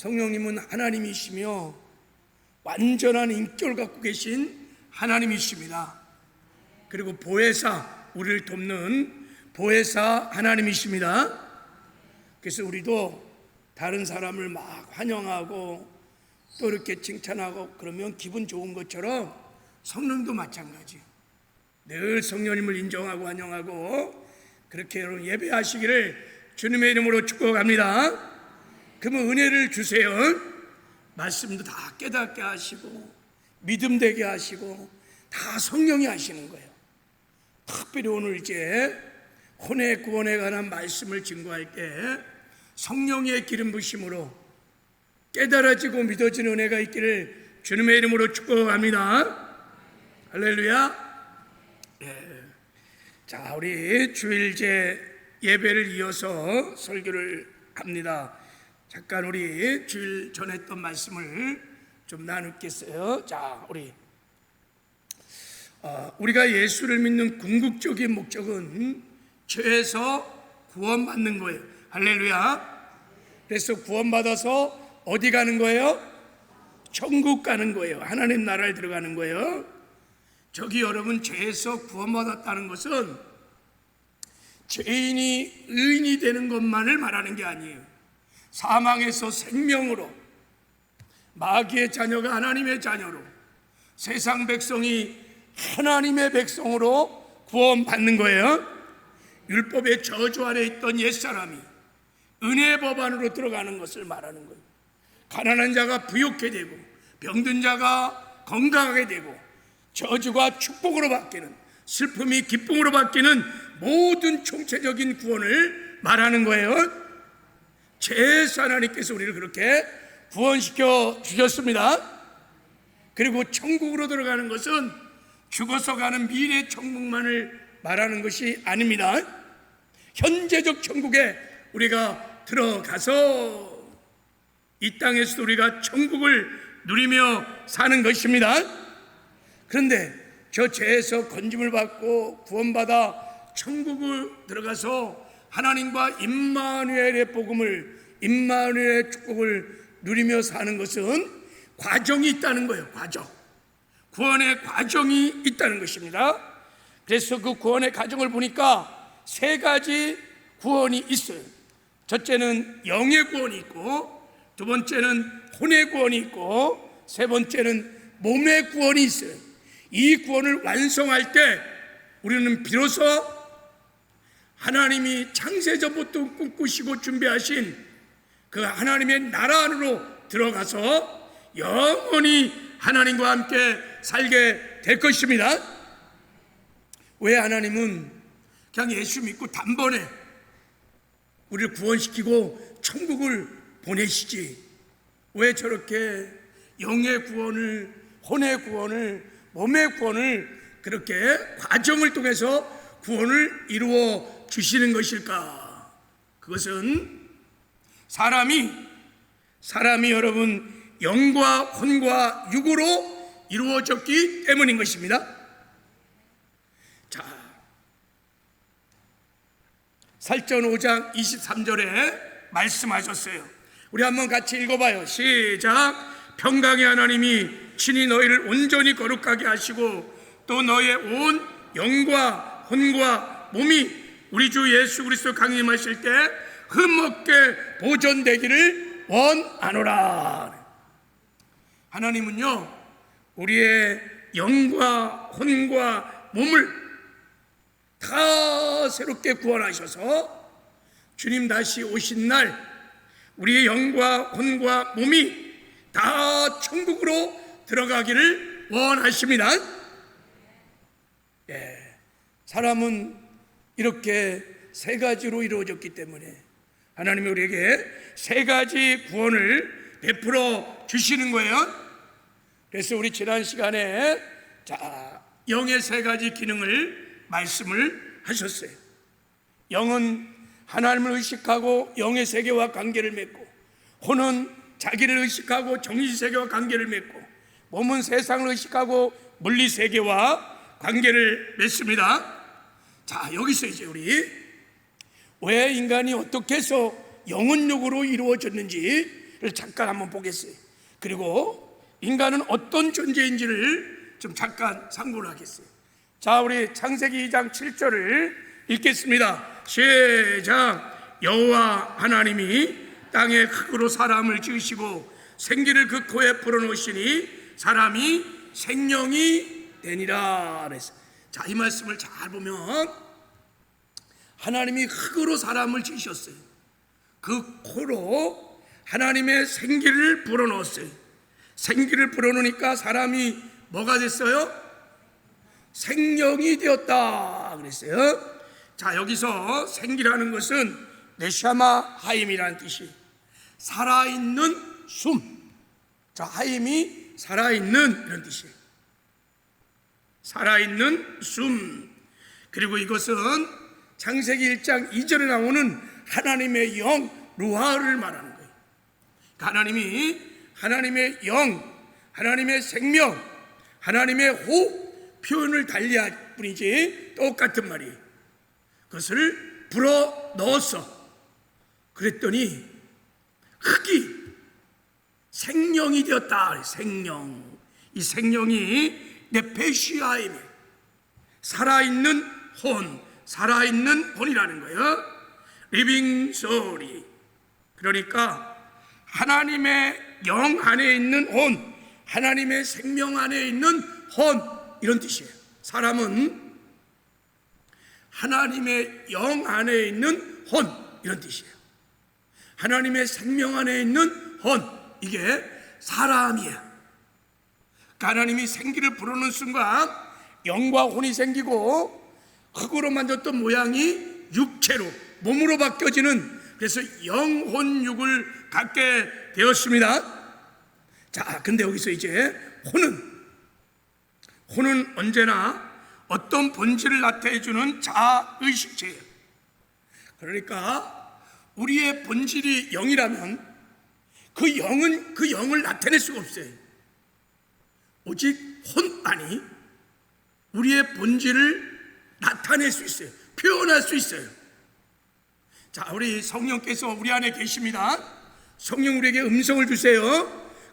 성령님은 하나님이시며 완전한 인격을 갖고 계신 하나님이십니다. 그리고 보혜사, 우리를 돕는 보혜사 하나님이십니다. 그래서 우리도 다른 사람을 막 환영하고 또 이렇게 칭찬하고 그러면 기분 좋은 것처럼 성령도 마찬가지예요. 늘 성령님을 인정하고 환영하고 그렇게 여러분 예배하시기를 주님의 이름으로 축복합니다. 그러면 은혜를 주세요. 말씀도 다 깨닫게 하시고 믿음 되게 하시고 다 성령이 하시는 거예요. 특별히 오늘 이제 혼의 구원에 관한 말씀을 증거할 때 성령의 기름 부심으로 깨달아지고 믿어지는 은혜가 있기를 주님의 이름으로 축복합니다. 할렐루야. 자, 우리 주일제 예배를 이어서 설교를 합니다. 잠깐 우리 주일 전에 했던 말씀을 좀 나누겠어요. 자, 우리가 예수를 믿는 궁극적인 목적은 죄에서 구원받는 거예요. 할렐루야. 그래서 구원받아서 어디 가는 거예요? 천국 가는 거예요. 하나님 나라에 들어가는 거예요. 저기 여러분, 죄에서 구원받았다는 것은 죄인이 의인이 되는 것만을 말하는 게 아니에요. 사망에서 생명으로, 마귀의 자녀가 하나님의 자녀로, 세상 백성이 하나님의 백성으로 구원받는 거예요. 율법의 저주 아래 있던 옛사람이 은혜의 법 안으로 들어가는 것을 말하는 거예요. 가난한 자가 부욕해 되고 병든 자가 건강하게 되고 저주가 축복으로 바뀌는, 슬픔이 기쁨으로 바뀌는 모든 총체적인 구원을 말하는 거예요. 죄에서 하나님께서 우리를 그렇게 구원시켜 주셨습니다. 그리고 천국으로 들어가는 것은 죽어서 가는 미래 천국만을 말하는 것이 아닙니다. 현재적 천국에 우리가 들어가서 이 땅에서도 우리가 천국을 누리며 사는 것입니다. 그런데 저 죄에서 건짐을 받고 구원받아 천국을 들어가서 하나님과 임마누엘의 복음을, 임마누엘의 축복을 누리며 사는 것은 과정이 있다는 거예요. 과정. 구원의 과정이 있다는 것입니다. 그래서 그 구원의 과정을 보니까 세 가지 구원이 있어요. 첫째는 영의 구원이 있고, 두 번째는 혼의 구원이 있고, 세 번째는 몸의 구원이 있어요. 이 구원을 완성할 때 우리는 비로소 하나님이 창세전부터 꿈꾸시고 준비하신 그 하나님의 나라 안으로 들어가서 영원히 하나님과 함께 살게 될 것입니다. 왜 하나님은 그냥 예수 믿고 단번에 우리를 구원시키고 천국을 보내시지, 왜 저렇게 영의 구원을, 혼의 구원을, 몸의 구원을 그렇게 과정을 통해서 구원을 이루어 주시는 것일까? 그것은 사람이 여러분 영과 혼과 육으로 이루어졌기 때문인 것입니다. 자, 살전 5장 23절에 말씀하셨어요. 우리 한번 같이 읽어봐요. 시작. 평강의 하나님이 친히 너희를 온전히 거룩하게 하시고 또 너희의 온 영과 혼과 몸이 우리 주 예수 그리스도 강림하실 때 흠없게 보존되기를 원하노라. 하나님은요, 우리의 영과 혼과 몸을 다 새롭게 구원하셔서 주님 다시 오신 날 우리의 영과 혼과 몸이 다 천국으로 들어가기를 원하십니다. 사람은 이렇게 세 가지로 이루어졌기 때문에 하나님이 우리에게 세 가지 구원을 베풀어 주시는 거예요. 그래서 우리 지난 시간에 영의 세 가지 기능을 말씀을 하셨어요. 영은 하나님을 의식하고 영의 세계와 관계를 맺고, 혼은 자기를 의식하고 정신세계와 관계를 맺고, 몸은 세상을 의식하고 물리세계와 관계를 맺습니다. 자, 여기서 이제 우리 왜 인간이 어떻게 해서 영혼력으로 이루어졌는지 잠깐 한번 보겠어요. 그리고 인간은 어떤 존재인지를 좀 잠깐 상고를 하겠어요. 자, 우리 창세기 2장 7절을 읽겠습니다. 시작. 여호와 하나님이 땅에 흙으로 사람을 지으시고 생기를 그 코에 불어넣으시니 사람이 생명이 되니라 그랬어요. 자, 이 말씀을 잘 보면 하나님이 흙으로 사람을 지으셨어요. 그 코로 하나님의 생기를 불어넣었어요. 생기를 불어넣으니까 사람이 뭐가 됐어요? 생명이 되었다 그랬어요. 자, 여기서 생기라는 것은 네샤마 하임이라는 뜻이 살아있는 숨. 자, 하임이 살아있는 이런 뜻이에요. 살아있는 숨. 그리고 이것은 창세기 1장 2절에 나오는 하나님의 영 루아를 말하는 거예요. 하나님이 하나님의 영, 하나님의 생명, 하나님의 호흡 표현을 달리할 뿐이지 똑같은 말이에요. 그것을 불어 넣었어. 그랬더니 흙이 생명이 되었다. 생명. 이 생명이 네페시아임, 살아있는 혼, 살아있는 혼이라는 거예요. 리빙 소리. 그러니까 하나님의 영 안에 있는 혼, 하나님의 생명 안에 있는 혼, 이런 뜻이에요. 사람은 하나님의 영 안에 있는 혼, 이런 뜻이에요. 하나님의 생명 안에 있는 혼, 이게 사람이에요. 하나님이 생기를 불어넣는 순간 영과 혼이 생기고 흙으로 만졌던 모양이 육체로, 몸으로 바뀌어지는, 그래서 영혼육을 갖게 되었습니다. 자, 근데 여기서 이제 혼은 언제나 어떤 본질을 나타내주는 자의식체예요. 그러니까 우리의 본질이 영이라면 그 영은 그 영을 나타낼 수가 없어요. 오직 혼만이 우리의 본질을 나타낼 수 있어요. 표현할 수 있어요. 자, 우리 성령께서 우리 안에 계십니다. 성령 우리에게 음성을 주세요.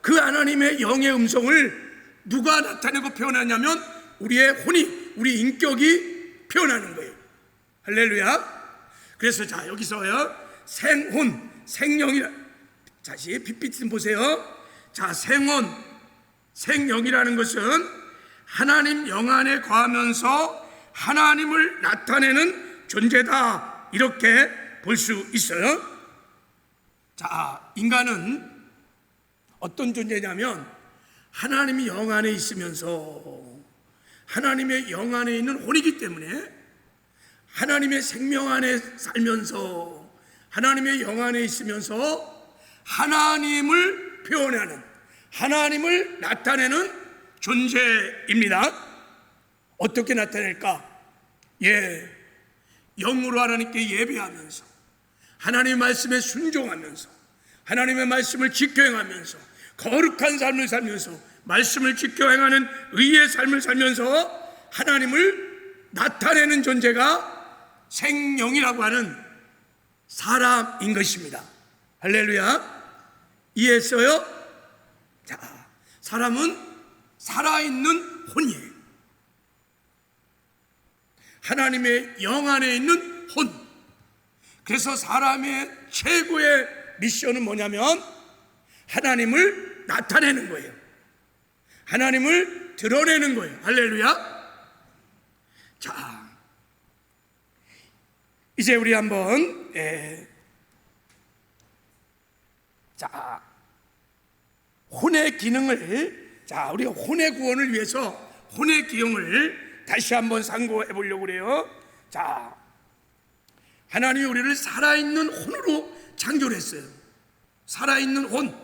그 하나님의 영의 음성을 누가 나타내고 표현하냐면 우리의 혼이, 우리 인격이 표현하는 거예요. 할렐루야. 그래서 자, 여기서요, 생혼, 생영이라, 다시 핏빛 좀 보세요. 자, 생혼, 생영이라는 것은 하나님 영 안에 거하면서 하나님을 나타내는 존재다, 이렇게 볼 수 있어요. 자, 인간은 어떤 존재냐면 하나님이 영 안에 있으면서 하나님의 영 안에 있는 혼이기 때문에 하나님의 생명 안에 살면서 하나님의 영 안에 있으면서 하나님을 표현하는, 하나님을 나타내는 존재입니다. 어떻게 나타낼까? 영으로 하나님께 예배하면서 하나님의 말씀에 순종하면서 하나님의 말씀을 지켜 행하면서 거룩한 삶을 살면서 말씀을 지켜 행하는 의의 삶을 살면서 하나님을 나타내는 존재가 생영이라고 하는 사람인 것입니다. 할렐루야. 이해했어요? 자, 사람은 살아있는 혼이에요. 하나님의 영 안에 있는 혼. 그래서 사람의 최고의 미션은 뭐냐면 하나님을 나타내는 거예요. 하나님을 드러내는 거예요. 할렐루야. 자, 이제 우리 한번 자, 혼의 기능을, 자, 우리가 혼의 구원을 위해서 혼의 기능을 다시 한번 상고해 보려고 그래요. 자, 하나님이 우리를 살아있는 혼으로 창조를 했어요. 살아있는 혼,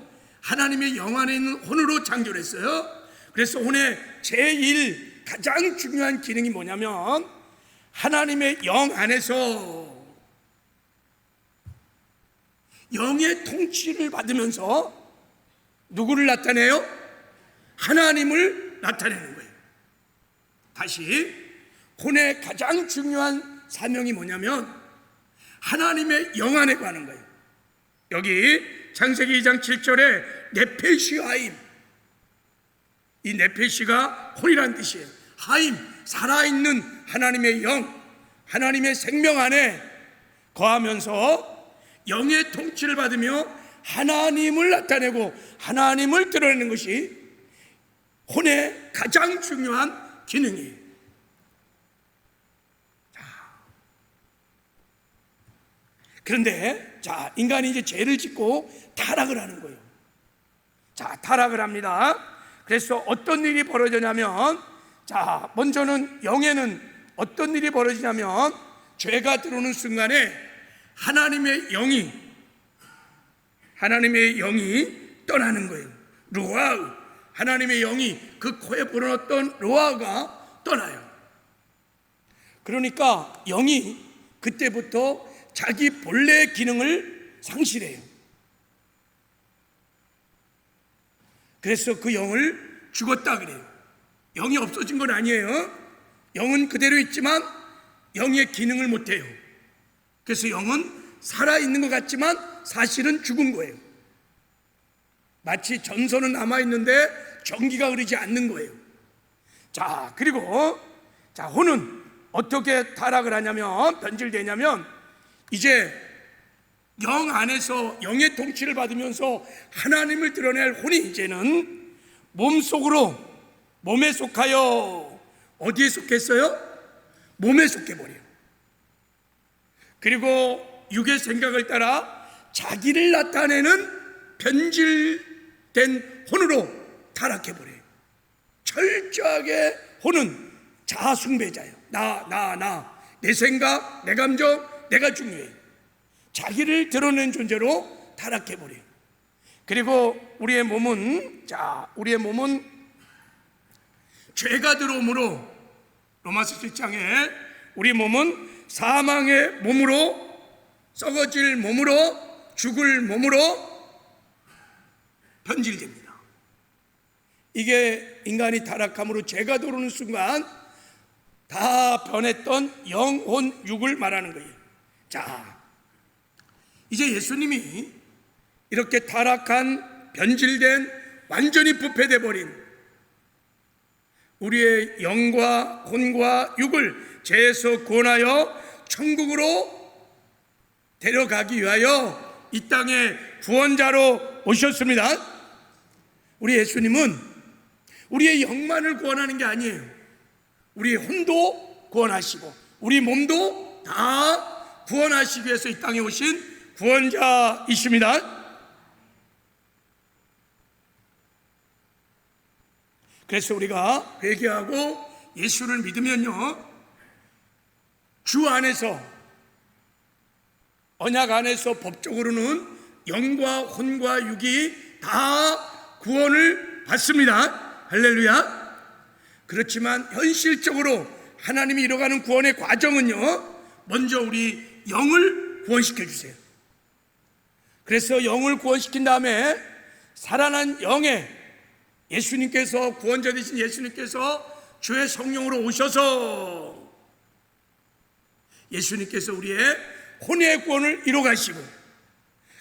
하나님의 영 안에 있는 혼으로 창조를 했어요. 그래서 혼의 제일 가장 중요한 기능이 뭐냐면 하나님의 영 안에서 영의 통치를 받으면서 누구를 나타내요? 하나님을 나타내는 거예요. 다시, 혼의 가장 중요한 사명이 뭐냐면 하나님의 영 안에 가는 거예요. 여기 창세기 2장 7절에 네페시 하임, 이 네페시가 혼이란 뜻이에요. 하임, 살아있는 하나님의 영, 하나님의 생명 안에 거하면서 영의 통치를 받으며 하나님을 나타내고 하나님을 드러내는 것이 혼의 가장 중요한 기능이에요. 그런데 인간이 이제 죄를 짓고 타락을 하는 거예요. 타락을 합니다. 그래서 어떤 일이 벌어지냐면, 먼저는 영에는 어떤 일이 벌어지냐면, 죄가 들어오는 순간에 하나님의 영이 떠나는 거예요. 루아우, 하나님의 영이 그 코에 불어넣었던 루아우가 떠나요. 그러니까 영이 그때부터 자기 본래의 기능을 상실해요. 그래서 그 영을 죽었다 그래요. 영이 없어진 건 아니에요. 영은 그대로 있지만 영의 기능을 못해요. 그래서 영은 살아있는 것 같지만 사실은 죽은 거예요. 마치 전선은 남아있는데 전기가 흐르지 않는 거예요. 그리고 혼은 어떻게 타락을 하냐면, 변질되냐면, 이제 영 안에서 영의 통치를 받으면서 하나님을 드러낼 혼이 이제는 몸에 속하여, 어디에 속했어요? 몸에 속해버려요. 그리고 육의 생각을 따라 자기를 나타내는 변질된 혼으로 타락해버려요. 철저하게 혼은 자아숭배자예요. 내 생각, 내 감정, 내가 중요해. 자기를 드러낸 존재로 타락해버려요. 그리고 우리의 몸은 죄가 들어옴으로, 로마서 7장에 우리 몸은 사망의 몸으로, 썩어질 몸으로, 죽을 몸으로 변질됩니다. 이게 인간이 타락함으로 죄가 들어오는 순간 다 변했던 영혼 육을 말하는 거예요. 이제 예수님이 이렇게 타락한, 변질된, 완전히 부패돼 버린 우리의 영과 혼과 육을 죄에서 구원하여 천국으로 데려가기 위하여 이 땅에 구원자로 오셨습니다. 우리 예수님은 우리의 영만을 구원하는 게 아니에요. 우리 혼도 구원하시고 우리 몸도 다 구원하시기 위해서 이 땅에 오신 구원자이십니다. 그래서 우리가 회개하고 예수를 믿으면요, 주 안에서, 언약 안에서 법적으로는 영과 혼과 육이 다 구원을 받습니다. 할렐루야. 그렇지만 현실적으로 하나님이 이뤄가는 구원의 과정은요, 먼저 우리 영을 구원시켜 주세요. 그래서 영을 구원시킨 다음에 살아난 영에 예수님께서, 구원자 되신 예수님께서 주의 성령으로 오셔서 예수님께서 우리의 혼의 구원을 이뤄 가시고,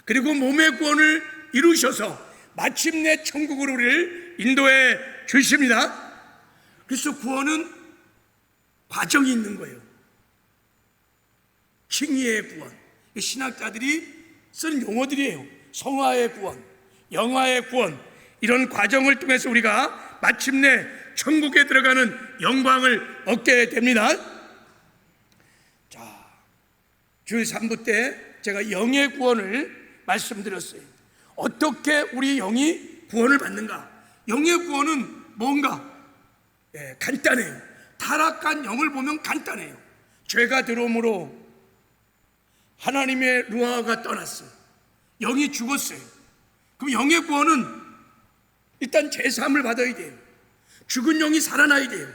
그리고 몸의 구원을 이루셔서 마침내 천국으로 우리를 인도해 주십니다. 그래서 구원은 과정이 있는 거예요. 칭의의 구원, 신학자들이 쓰는 용어들이에요. 성화의 구원, 영화의 구원, 이런 과정을 통해서 우리가 마침내 천국에 들어가는 영광을 얻게 됩니다. 주일 3부 때 제가 영의 구원을 말씀드렸어요. 어떻게 우리 영이 구원을 받는가? 영의 구원은 뭔가? 간단해요. 타락한 영을 보면 간단해요. 죄가 들어옴으로 하나님의 루아가 떠났어요. 영이 죽었어요. 그럼 영의 구원은 일단 제사함을 받아야 돼요. 죽은 영이 살아나야 돼요.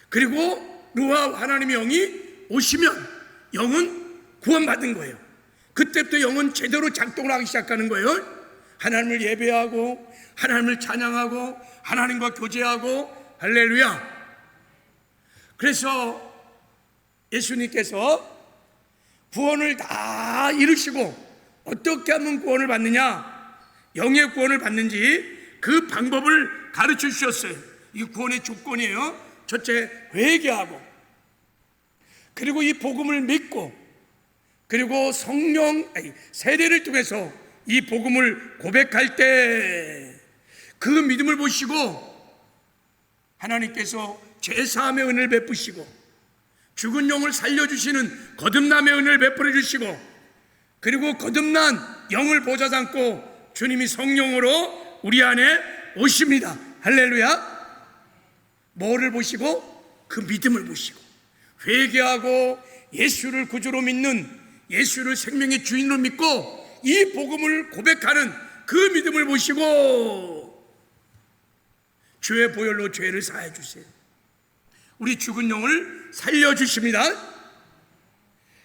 그리고 루아, 하나님의 영이 오시면 영은 구원받은 거예요. 그때부터 영은 제대로 작동을 하기 시작하는 거예요. 하나님을 예배하고 하나님을 찬양하고 하나님과 교제하고, 할렐루야. 그래서 예수님께서 구원을 다 이루시고 어떻게 하면 구원을 받느냐? 영의 구원을 받는지 그 방법을 가르쳐 주셨어요. 이 구원의 조건이에요. 첫째, 회개하고, 그리고 이 복음을 믿고, 그리고 세례를 통해서 이 복음을 고백할 때 그 믿음을 보시고 하나님께서 죄사함의 은혜를 베푸시고, 죽은 영을 살려주시는 거듭남의 은혜를 베풀어 주시고, 그리고 거듭난 영을 보좌 삼고 주님이 성령으로 우리 안에 오십니다. 할렐루야. 뭐를 보시고? 그 믿음을 보시고, 회개하고 예수를 구주로 믿는, 예수를 생명의 주인으로 믿고 이 복음을 고백하는 그 믿음을 보시고 주의 보혈로 죄를 사해 주세요. 우리 죽은 영을 살려주십니다.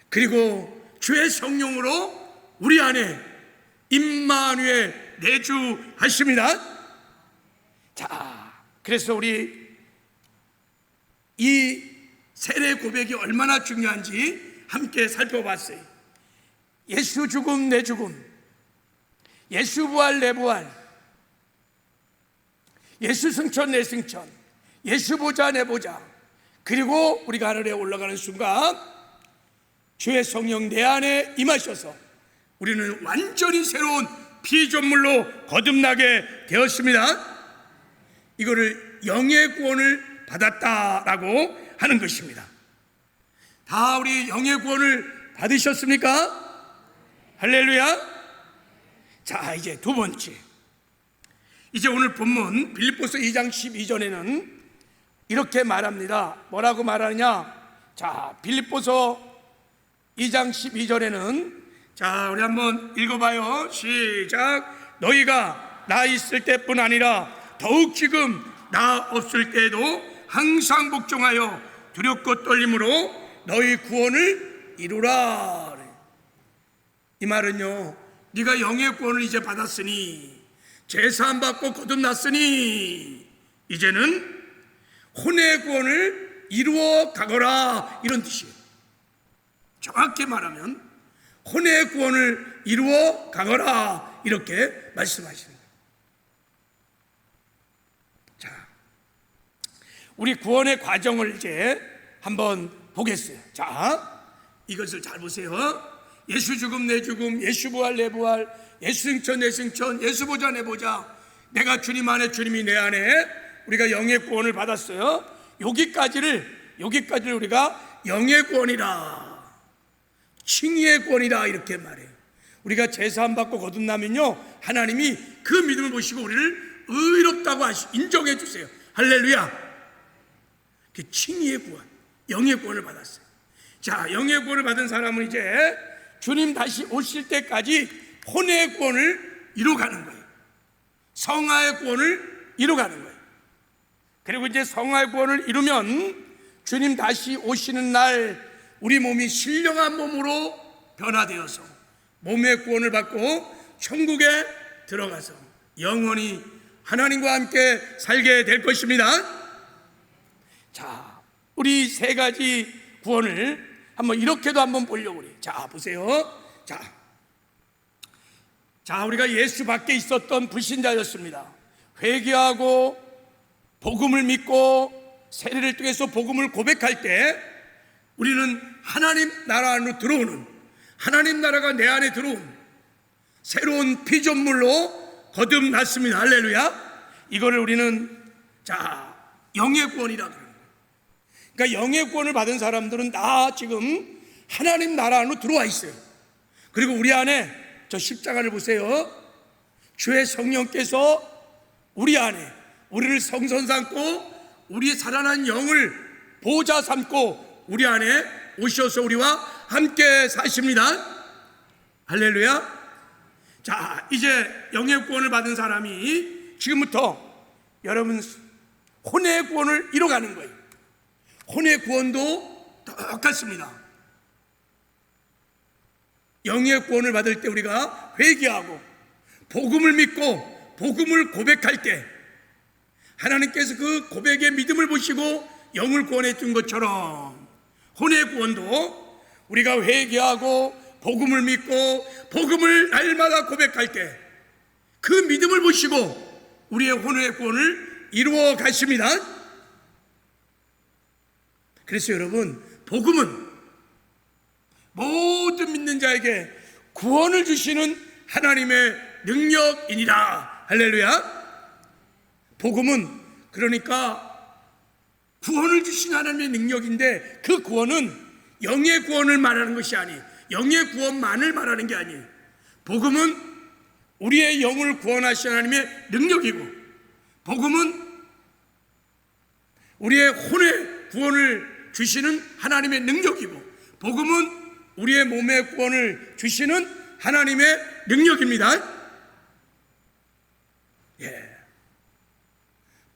그리고 주의 성령으로 우리 안에 임마누엘 내주하십니다. 자, 그래서 우리 이 세례 고백이 얼마나 중요한지 함께 살펴봤어요. 예수 죽음 내 죽음, 예수 부활 내 부활, 예수 승천 내 승천, 예수 보좌 내 보좌, 그리고 우리가 하늘에 올라가는 순간 주의 성령 내 안에 임하셔서 우리는 완전히 새로운 피조물로 거듭나게 되었습니다. 이거를 영의 구원을 받았다라고 하는 것입니다. 다 우리 영의 구원을 받으셨습니까? 할렐루야. 자, 이제 두 번째, 이제 오늘 본문 빌립보서 2장 12절에는 이렇게 말합니다. 뭐라고 말하느냐? 자, 빌립보서 2장 12절에는, 자, 우리 한번 읽어봐요. 시작. 너희가 나 있을 때뿐 아니라 더욱 지금 나 없을 때에도 항상 복종하여 두렵고 떨림으로 너희 구원을 이루라. 이 말은요, 네가 영의 구원을 이제 받았으니, 제사함 받고 거듭났으니 이제는 혼의 구원을 이루어 가거라, 이런 뜻이에요. 정확히 말하면 혼의 구원을 이루어 가거라, 이렇게 말씀하십니다. 자, 우리 구원의 과정을 이제 한번 보겠어요. 자, 이것을 잘 보세요. 예수 죽음 내 죽음, 예수 부활 내 부활, 예수 승천 내 승천, 예수 보좌 내 보좌, 내가 주님 안에, 주님이 내 안에, 우리가 영의 구원을 받았어요. 여기까지를 우리가 영의 구원이라, 칭의의 구원이라 이렇게 말해요. 우리가 제사함 받고 거듭나면요, 하나님이 그 믿음을 보시고 우리를 의롭다고 인정해 주세요. 할렐루야. 그 칭의의 구원, 영의 구원을 받았어요. 자, 영의 구원을 받은 사람은 이제 주님 다시 오실 때까지 혼의 구원을 이루어가는 거예요. 성화의 구원을 이루어가는 거예요. 그리고 이제 성화의 구원을 이루면 주님 다시 오시는 날 우리 몸이 신령한 몸으로 변화되어서 몸의 구원을 받고 천국에 들어가서 영원히 하나님과 함께 살게 될 것입니다. 자, 우리 세 가지 구원을 한번 이렇게도 한번 보려고 그래요. 자, 보세요. 자, 우리가 예수 밖에 있었던 불신자였습니다. 회개하고 복음을 믿고 세례를 통해서 복음을 고백할 때 우리는 하나님 나라 안으로 들어오는, 하나님 나라가 내 안에 들어온 새로운 피조물로 거듭났습니다. 할렐루야. 이거를 우리는 자, 영의 구원이라고 합니다. 그러니까 영의 구원을 받은 사람들은 다 지금 하나님 나라 안으로 들어와 있어요. 그리고 우리 안에 저 십자가를 보세요. 주의 성령께서 우리 안에 우리를 성전 삼고 우리의 살아난 영을 보좌 삼고 우리 안에 오셔서 우리와 함께 사십니다. 할렐루야. 자, 이제 영의 구원을 받은 사람이 지금부터 여러분 혼의 구원을 이뤄가는 거예요. 혼의 구원도 똑같습니다. 영의 구원을 받을 때 우리가 회개하고 복음을 믿고 복음을 고백할 때 하나님께서 그 고백의 믿음을 보시고 영을 구원해 준 것처럼 혼의 구원도 우리가 회개하고 복음을 믿고 복음을 날마다 고백할 때 그 믿음을 보시고 우리의 혼의 구원을 이루어 가십니다. 그래서 여러분, 복음은 모든 믿는 자에게 구원을 주시는 하나님의 능력이니라. 할렐루야. 복음은 그러니까 구원을 주신 하나님의 능력인데, 그 구원은 영의 구원을 말하는 것이 아니에요. 영의 구원만을 말하는 게 아니에요. 복음은 우리의 영을 구원하신 하나님의 능력이고, 복음은 우리의 혼의 구원을 주시는 하나님의 능력이고, 복음은 우리의 몸의 구원을 주시는 하나님의 능력입니다.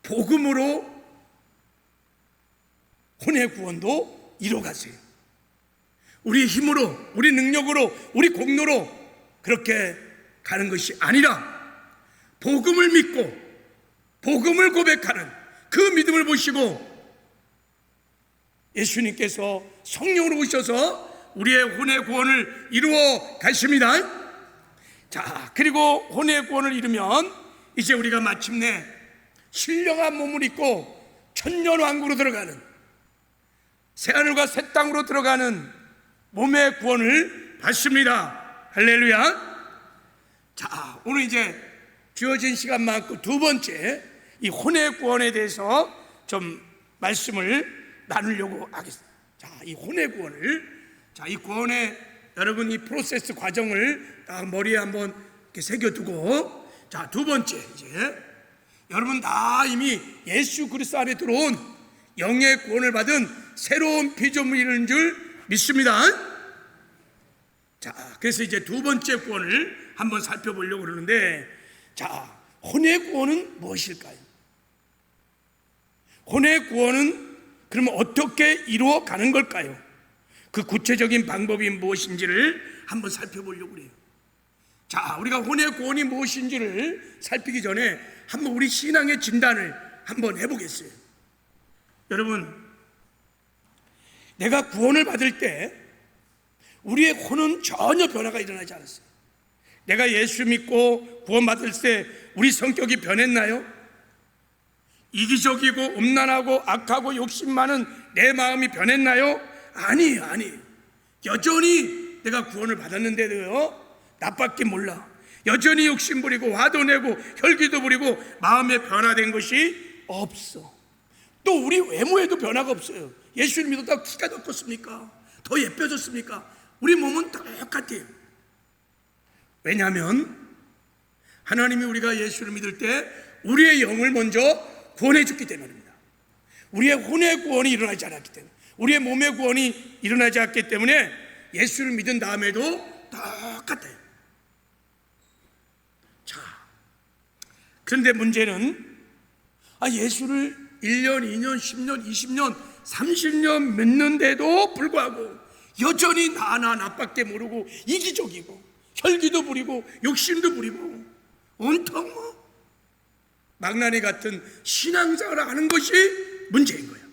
복음으로 혼의 구원도 이루어가세요. 우리 힘으로, 우리 능력으로, 우리 공로로 그렇게 가는 것이 아니라 복음을 믿고 복음을 고백하는 그 믿음을 보시고 예수님께서 성령으로 오셔서 우리의 혼의 구원을 이루어 가십니다. 자, 그리고 혼의 구원을 이루면 이제 우리가 마침내 신령한 몸을 입고 천년왕국으로 들어가는, 새하늘과 새 땅으로 들어가는 몸의 구원을 받습니다. 할렐루야. 자, 오늘 이제 주어진 시간 많고 두 번째, 이 혼의 구원에 대해서 좀 말씀을 나누려고 하겠습니다. 자, 이 혼의 구원을, 자, 이 구원의 여러분 이 프로세스 과정을 딱 머리에 한번 이렇게 새겨두고, 자, 두 번째, 이제 여러분 다 이미 예수 그리스도 안에 들어온 영의 구원을 받은 새로운 피조물인 줄 믿습니다. 자, 그래서 이제 두 번째 구원을 한번 살펴보려고 그러는데, 자, 혼의 구원은 무엇일까요? 혼의 구원은 그러면 어떻게 이루어 가는 걸까요? 그 구체적인 방법이 무엇인지를 한번 살펴보려고 그래요. 자, 우리가 혼의 구원이 무엇인지를 살피기 전에 한번 우리 신앙의 진단을 한번 해보겠어요. 여러분, 내가 구원을 받을 때 우리의 혼은 전혀 변화가 일어나지 않았어요. 내가 예수 믿고 구원받을 때 우리 성격이 변했나요? 이기적이고 음란하고 악하고 욕심 많은 내 마음이 변했나요? 아니에요. 여전히 내가 구원을 받았는데도요, 나밖에 몰라. 여전히 욕심 부리고 화도 내고 혈기도 부리고 마음에 변화된 것이 없어. 또 우리 외모에도 변화가 없어요. 예수를 믿었다고 키가 더 컸습니까? 더 예뻐졌습니까? 우리 몸은 똑같아요. 왜냐하면 하나님이 우리가 예수를 믿을 때 우리의 영을 먼저 구원해 줬기 때문입니다. 우리의 혼의 구원이 일어나지 않았기 때문에, 우리의 몸의 구원이 일어나지 않았기 때문에 예수를 믿은 다음에도 똑같아요. 자, 그런데 문제는 예수를 1년, 2년, 10년, 20년, 30년 믿는데도 불구하고 여전히 나밖에 모르고 이기적이고 혈기도 부리고 욕심도 부리고 온통 망나니 같은 신앙생활을 하는 것이 문제인 거예요.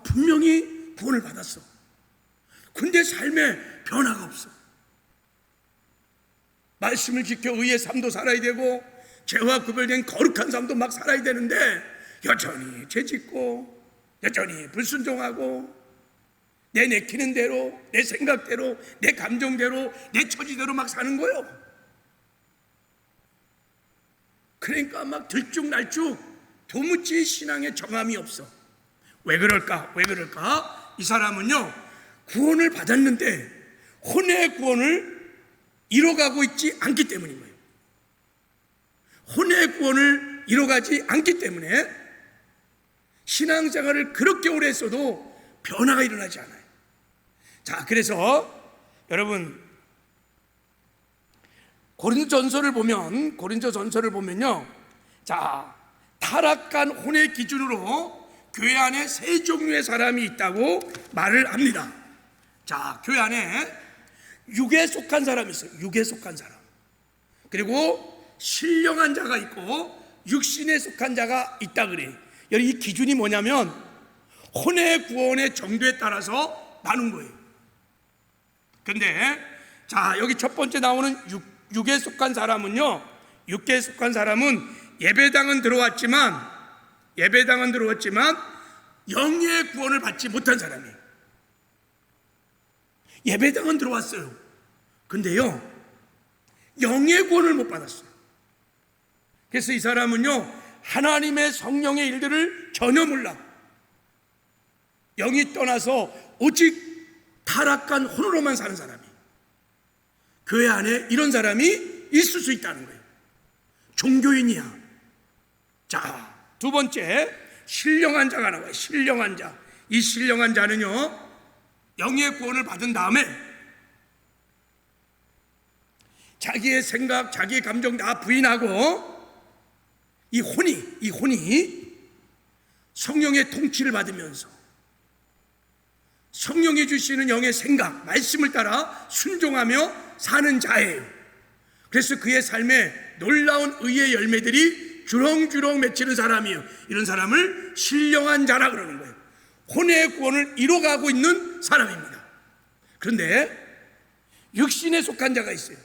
분명히 구원을 받았어. 근데 삶에 변화가 없어. 말씀을 지켜 의의 삶도 살아야 되고 죄와 구별된 거룩한 삶도 막 살아야 되는데 여전히 죄짓고 여전히 불순종하고 내 내키는 대로, 내 생각대로, 내 감정대로, 내 처지대로 막 사는 거예요. 그러니까 막 들쭉날쭉 도무지 신앙에 정함이 없어. 왜 그럴까? 이 사람은요, 구원을 받았는데 혼의 구원을 이뤄가고 있지 않기 때문인 거예요. 혼의 구원을 이뤄가지 않기 때문에 신앙생활을 그렇게 오래 했어도 변화가 일어나지 않아요. 자, 그래서 여러분 고린도전서를 보면요, 자, 타락한 혼의 기준으로 교회 안에 세 종류의 사람이 있다고 말을 합니다. 자, 교회 안에 육에 속한 사람이 있어요. 육에 속한 사람. 그리고 신령한 자가 있고 육신에 속한 자가 있다 그래요. 이 기준이 뭐냐면 혼의 구원의 정도에 따라서 나눈 거예요. 근데 자, 여기 첫 번째 나오는 육에 속한 사람은요, 육계에 속한 사람은 예배당은 들어왔지만 영의 구원을 받지 못한 사람이에요. 예배당은 들어왔어요. 근데요, 영의 구원을 못 받았어요. 그래서 이 사람은요, 하나님의 성령의 일들을 전혀 몰라. 영이 떠나서 오직 타락한 혼으로만 사는 사람이, 교회 안에 이런 사람이 있을 수 있다는 거예요. 종교인이야. 자, 두 번째, 신령한 자가 나와요. 신령한 자. 이 신령한 자는요, 영의 구원을 받은 다음에 자기의 생각, 자기의 감정 다 부인하고 이 혼이 성령의 통치를 받으면서 성령이 주시는 영의 생각, 말씀을 따라 순종하며 사는 자예요. 그래서 그의 삶에 놀라운 의의 열매들이 주렁주렁 맺히는 사람이에요. 이런 사람을 신령한 자라 그러는 거예요. 혼의 구원을 이뤄가고 있는 사람입니다. 그런데 육신에 속한 자가 있어요.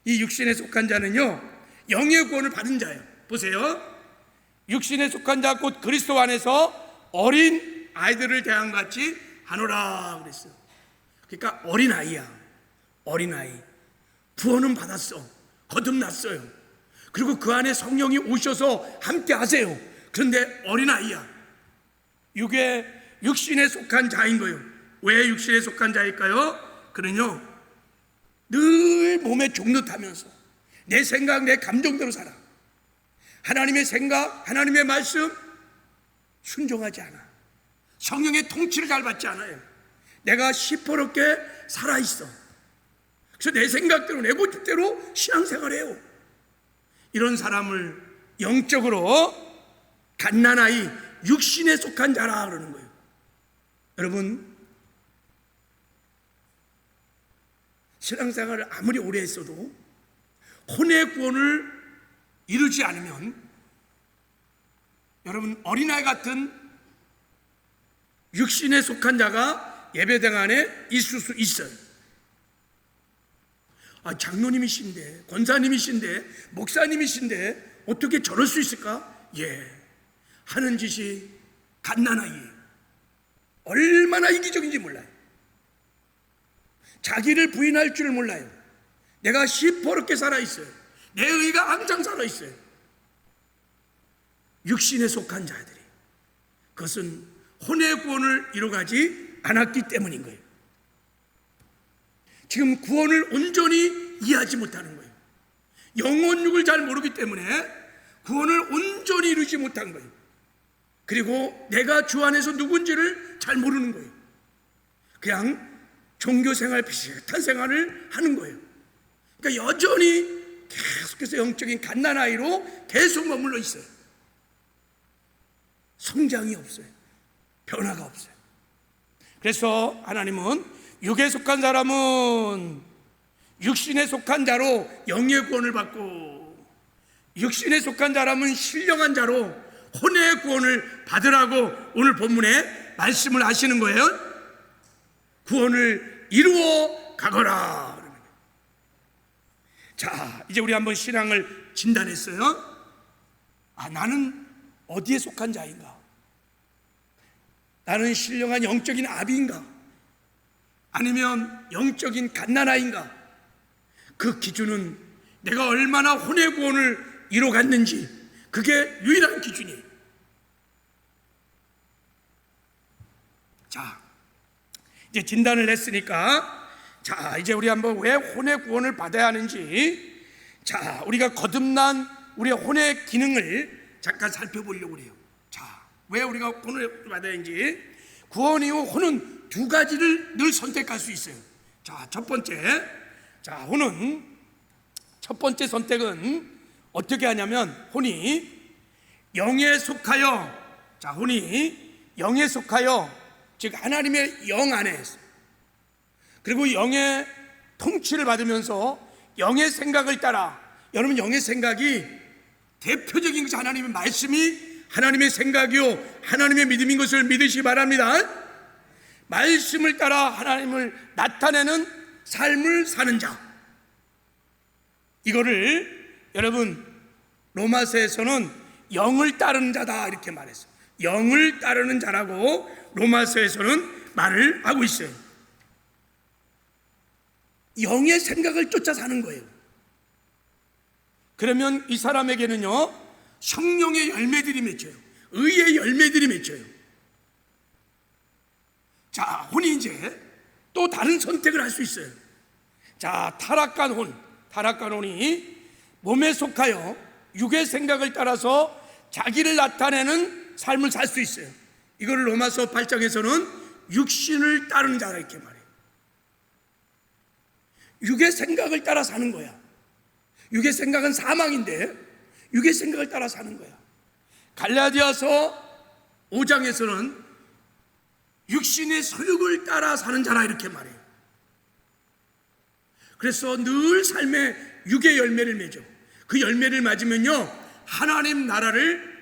이 육신에 속한 자는요, 영의 구원을 받은 자예요. 보세요. 육신에 속한 자 곧 그리스도 안에서 어린 아이들을 대함같이 하노라 그랬어요. 그러니까 어린아이야. 어린아이. 구원은 받았어. 거듭났어요. 그리고 그 안에 성령이 오셔서 함께 하세요. 그런데 어린아이야. 육신에 속한 자인 거예요. 왜 육신에 속한 자일까요? 그는요, 늘 몸에 종노타면서 내 생각, 내 감정대로 살아. 하나님의 생각, 하나님의 말씀 순종하지 않아. 성령의 통치를 잘 받지 않아요. 내가 시퍼렇게 살아있어. 그래서 내 생각대로, 내 고집대로 신앙생활해요. 이런 사람을 영적으로 갓난아이, 육신에 속한 자라 그러는 거예요. 여러분, 신앙생활을 아무리 오래 했어도 혼의 구원을 이루지 않으면 여러분, 어린아이 같은 육신에 속한 자가 예배당 안에 있을 수 있어요. 장로님이신데, 권사님이신데, 목사님이신데 어떻게 저럴 수 있을까? 예, 하는 짓이 갓난아이예요. 얼마나 이기적인지 몰라요. 자기를 부인할 줄 몰라요. 내가 시퍼렇게 살아있어요. 내 의가 항상 살아있어요. 육신에 속한 자들이, 그것은 혼의 구원을 이뤄가지 않았기 때문인 거예요. 지금 구원을 온전히 이해하지 못하는 거예요. 영혼육을 잘 모르기 때문에 구원을 온전히 이루지 못한 거예요. 그리고 내가 주 안에서 누군지를 잘 모르는 거예요. 그냥 종교생활 비슷한 생활을 하는 거예요. 그러니까 여전히 계속해서 영적인 갓난아이로 계속 머물러 있어요. 성장이 없어요. 변화가 없어요. 그래서 하나님은 육에 속한 사람은 육신에 속한 자로 영의 구원을 받고, 육신에 속한 사람은 신령한 자로 혼의 구원을 받으라고 오늘 본문에 말씀을 하시는 거예요. 구원을 이루어 가거라. 자, 이제 우리 한번 신앙을 진단했어요. 나는 어디에 속한 자인가? 나는 신령한 영적인 아비인가? 아니면 영적인 갓난아인가? 그 기준은 내가 얼마나 혼의 구원을 이뤄갔는지, 그게 유일한 기준이에요. 자, 이제 진단을 했으니까, 자, 이제 우리 한번 왜 혼의 구원을 받아야 하는지, 자, 우리가 거듭난 우리의 혼의 기능을 잠깐 살펴보려고 해요. 자, 왜 우리가 혼을 받아야 하는지. 구원 이후 혼은 두 가지를 늘 선택할 수 있어요. 자, 첫 번째, 자, 혼은 첫 번째 선택은 어떻게 하냐면, 혼이 영에 속하여, 자, 혼이 영에 속하여, 즉 하나님의 영 안에, 그리고 영의 통치를 받으면서 영의 생각을 따라, 여러분 영의 생각이 대표적인 것이 하나님의 말씀이 하나님의 생각이요 하나님의 믿음인 것을 믿으시기 바랍니다. 말씀을 따라 하나님을 나타내는 삶을 사는 자, 이거를 여러분 로마서에서는 영을 따르는 자다 이렇게 말했어요. 영을 따르는 자라고 로마서에서는 말을 하고 있어요. 영의 생각을 쫓아 사는 거예요. 그러면 이 사람에게는요, 성령의 열매들이 맺혀요. 의의 열매들이 맺혀요. 자, 혼이 이제 또 다른 선택을 할 수 있어요. 자, 타락한 혼이 몸에 속하여 육의 생각을 따라서 자기를 나타내는 삶을 살 수 있어요. 이걸 로마서 8장에서는 육신을 따르는 자라 이렇게 말해요. 육의 생각을 따라 사는 거야. 육의 생각은 사망인데 육의 생각을 따라 사는 거야. 갈라디아서 5장에서는 육신의 소욕을 따라 사는 자라 이렇게 말해요. 그래서 늘 삶에 육의 열매를 맺어. 그 열매를 맞으면요, 하나님 나라를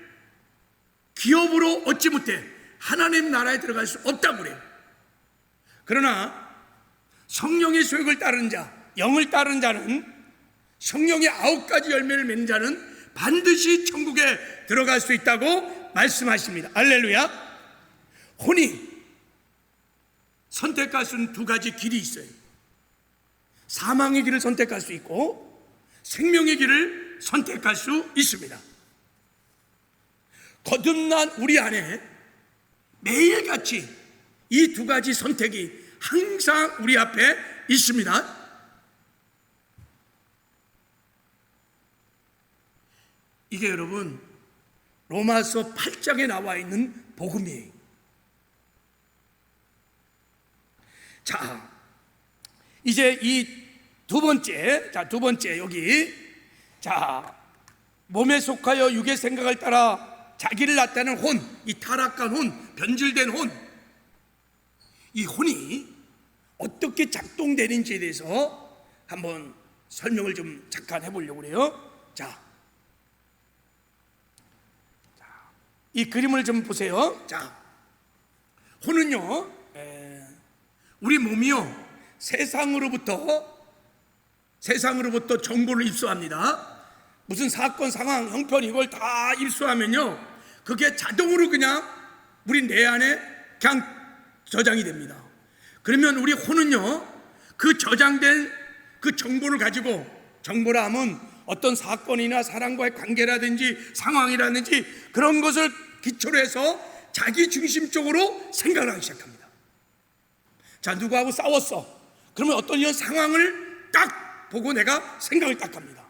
기업으로 얻지 못해. 하나님 나라에 들어갈 수 없다고 그래요. 그러나 성령의 소욕을 따르는 자, 영을 따르는 자는, 성령의 9가지 열매를 맺는 자는 반드시 천국에 들어갈 수 있다고 말씀하십니다. 할렐루야. 혼이 선택할 수 있는 2가지 길이 있어요. 사망의 길을 선택할 수 있고 생명의 길을 선택할 수 있습니다. 거듭난 우리 안에 매일같이 이 2가지 선택이 항상 우리 앞에 있습니다. 이게 여러분 로마서 8장에 나와 있는 복음이에요. 자, 이제 이 두 번째 여기, 자, 몸에 속하여 육의 생각을 따라 자기를 나타내는 혼, 이 타락한 혼, 변질된 혼, 이 혼이 어떻게 작동되는지에 대해서 한번 설명을 좀 잠깐 해보려고 해요. 자, 이 그림을 좀 보세요. 자, 혼은요, 우리 몸이요, 세상으로부터 정보를 입수합니다. 무슨 사건, 상황, 형편 이걸 다 입수하면요, 그게 자동으로 그냥 우리 내 안에 그냥 저장이 됩니다. 그러면 우리 혼은요, 그 저장된 그 정보를 가지고, 정보라 하면 어떤 사건이나 사람과의 관계라든지 상황이라든지 그런 것을 기초로 해서 자기 중심적으로 생각을 하기 시작합니다. 자, 누구하고 싸웠어. 그러면 어떤 이런 상황을 딱 보고 내가 생각을 딱 합니다.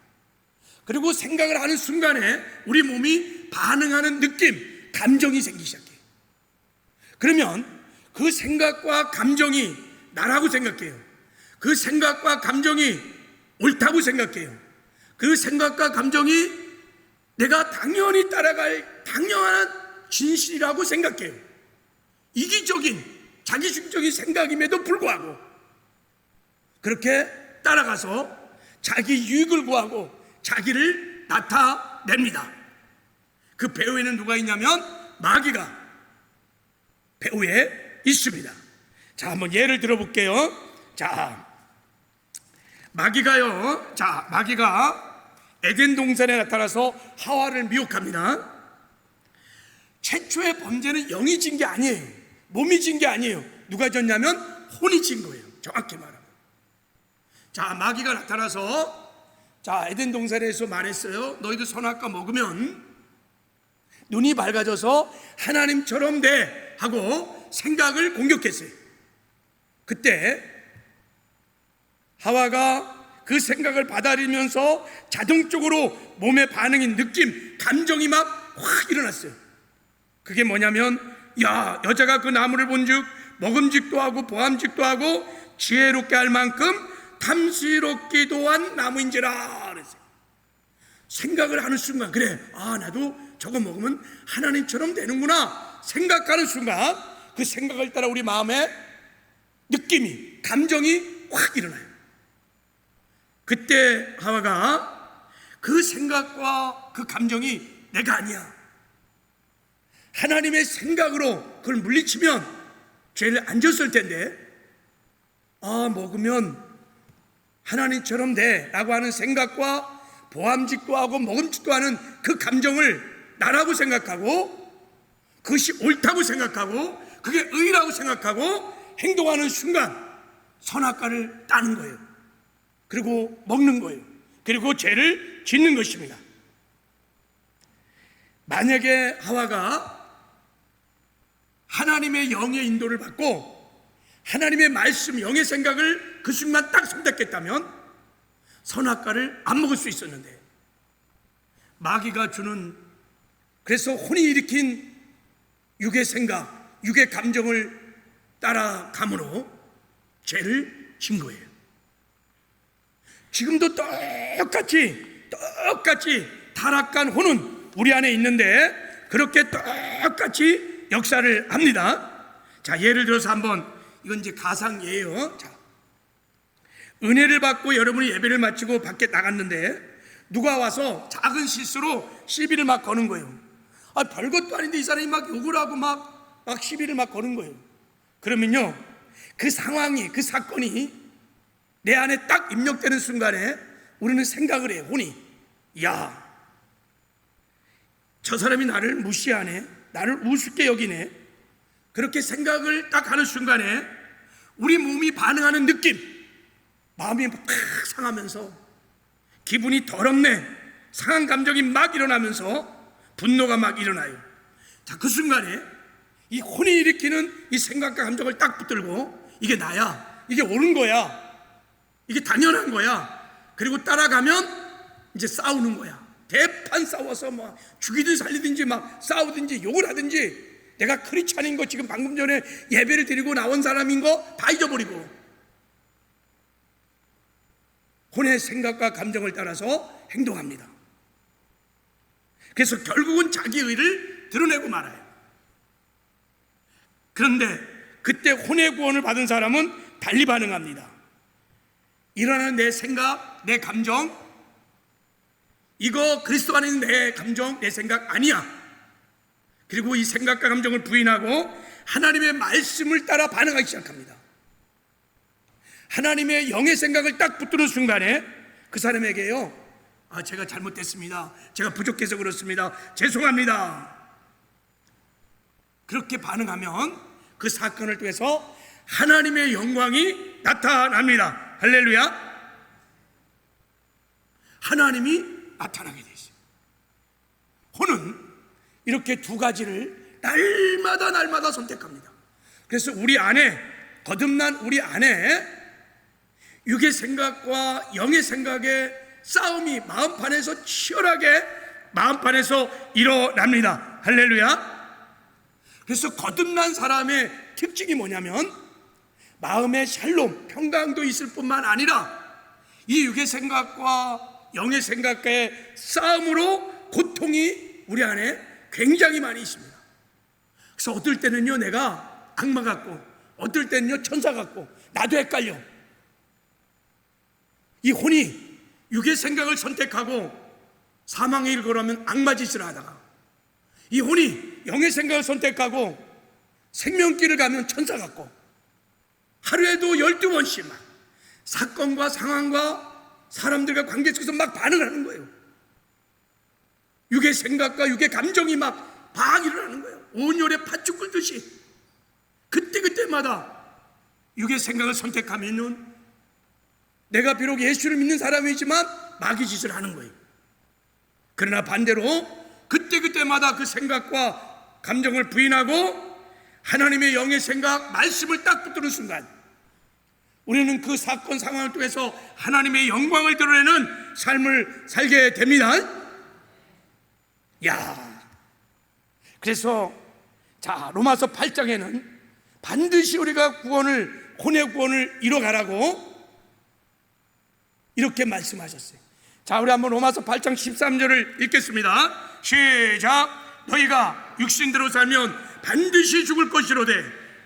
그리고 생각을 하는 순간에 우리 몸이 반응하는 느낌, 감정이 생기기 시작해요. 그러면 그 생각과 감정이 나라고 생각해요. 그 생각과 감정이 옳다고 생각해요. 그 생각과 감정이 내가 당연히 따라갈 당연한 진실이라고 생각해요. 이기적인 자기중적인 생각임에도 불구하고 그렇게 따라가서 자기 유익을 구하고 자기를 나타냅니다. 그 배후에는 누가 있냐면 마귀가 배후에 있습니다. 자, 한번 예를 들어볼게요. 자, 마귀가 에덴 동산에 나타나서 하와를 미혹합니다. 최초의 범죄는 영이 진 게 아니에요. 몸이 진 게 아니에요. 누가 졌냐면 혼이 진 거예요. 정확히 말하면. 자, 마귀가 나타나서 에덴 동산에서 말했어요. 너희들 선악과 먹으면 눈이 밝아져서 하나님처럼 돼 하고 생각을 공격했어요. 그때 하와가 그 생각을 받아들이면서 자동적으로 몸의 반응인 느낌, 감정이 막 확 일어났어요. 그게 뭐냐면, 야, 여자가 그 나무를 본즉 먹음직도 하고 보암직도 하고 지혜롭게 할 만큼 탐스럽기도 한 나무인지라 그랬어요. 생각을 하는 순간, 그래, 아, 나도 저거 먹으면 하나님처럼 되는구나 생각하는 순간 그 생각을 따라 우리 마음에 느낌이, 감정이 확 일어나요. 그때 하와가 그 생각과 그 감정이 내가 아니야, 하나님의 생각으로 그걸 물리치면 죄를 안 졌을 텐데, 아, 먹으면 하나님처럼 돼 라고 하는 생각과 보암직도 하고 먹음직도 하는 그 감정을 나라고 생각하고 그것이 옳다고 생각하고 그게 의라고 생각하고 행동하는 순간 선악과를 따는 거예요. 그리고 먹는 거예요. 그리고 죄를 짓는 것입니다. 만약에 하와가 하나님의 영의 인도를 받고 하나님의 말씀, 영의 생각을 그 순간 딱 선택했다면 선악과를 안 먹을 수 있었는데 마귀가 주는, 그래서 혼이 일으킨 육의 생각, 육의 감정을 따라감으로 죄를 진 거예요. 지금도 똑같이 타락한 혼은 우리 안에 있는데 그렇게 똑같이 역사를 합니다. 자, 예를 들어서 한번, 이건 이제 가상이에요. 자, 은혜를 받고 여러분이 예배를 마치고 밖에 나갔는데 누가 와서 작은 실수로 시비를 막 거는 거예요. 별것도 아닌데 이 사람이 막 욕을 하고 막 시비를 막 거는 거예요. 그러면요, 그 상황이, 그 사건이 내 안에 딱 입력되는 순간에 우리는 생각을 해요. 혼이, 야, 저 사람이 나를 무시하네, 나를 우습게 여기네. 그렇게 생각을 딱 하는 순간에 우리 몸이 반응하는 느낌, 마음이 팍 상하면서 기분이 더럽네, 상한 감정이 막 일어나면서 분노가 막 일어나요. 자, 그 순간에 이 혼이 일으키는 이 생각과 감정을 딱 붙들고 이게 나야, 이게 옳은 거야, 이게 당연한 거야. 그리고 따라가면 이제 싸우는 거야. 대판 싸워서 막 죽이든 살리든지 막 싸우든지 욕을 하든지, 내가 크리스찬인 거, 지금 방금 전에 예배를 드리고 나온 사람인 거 다 잊어버리고 혼의 생각과 감정을 따라서 행동합니다. 그래서 결국은 자기 의를 드러내고 말아요. 그런데 그때 혼의 구원을 받은 사람은 달리 반응합니다. 일어나는 내 생각, 내 감정, 이거 그리스도 안에 있는 내 감정, 내 생각 아니야. 그리고 이 생각과 감정을 부인하고 하나님의 말씀을 따라 반응하기 시작합니다. 하나님의 영의 생각을 딱 붙드는 순간에 그 사람에게요, 제가 잘못됐습니다, 제가 부족해서 그렇습니다, 죄송합니다, 그렇게 반응하면 그 사건을 통해서 하나님의 영광이 나타납니다. 할렐루야. 하나님이 나타나게 되어 있어요. 혼은 이렇게 두 가지를 날마다 선택합니다. 그래서 우리 안에, 거듭난 우리 안에 육의 생각과 영의 생각의 싸움이 마음판에서 치열하게 마음판에서 일어납니다. 할렐루야. 그래서 거듭난 사람의 특징이 뭐냐면 마음의 샬롬, 평강도 있을 뿐만 아니라 이 육의 생각과 영의 생각과의 싸움으로 고통이 우리 안에 굉장히 많이 있습니다. 그래서 어떨 때는요, 내가 악마 같고 어떨 때는요 천사 같고 나도 헷갈려. 이 혼이 육의 생각을 선택하고 사망의 일을 걸으면 악마 짓을 하다가, 이 혼이 영의 생각을 선택하고 생명길을 가면 천사 같고, 하루에도 12번씩 막 사건과 상황과 사람들과 관계 속에서 막 반응을 하는 거예요. 육의 생각과 육의 감정이 막 일어나는 거예요. 온열에 팥죽 끓듯이. 그때마다 육의 생각을 선택하면은 내가 비록 예수를 믿는 사람이지만 마귀 짓을 하는 거예요. 그러나 반대로 그때마다 그 생각과 감정을 부인하고 하나님의 영의 생각, 말씀을 딱 붙드는 순간 우리는 그 사건 상황을 통해서 하나님의 영광을 드러내는 삶을 살게 됩니다. 그래서 로마서 8장에는 반드시 우리가 혼의 구원을 이뤄가라고 이렇게 말씀하셨어요. 우리 한번 로마서 8장 13절을 읽겠습니다. 시작. 너희가 육신대로 살면 반드시 죽을 것이로되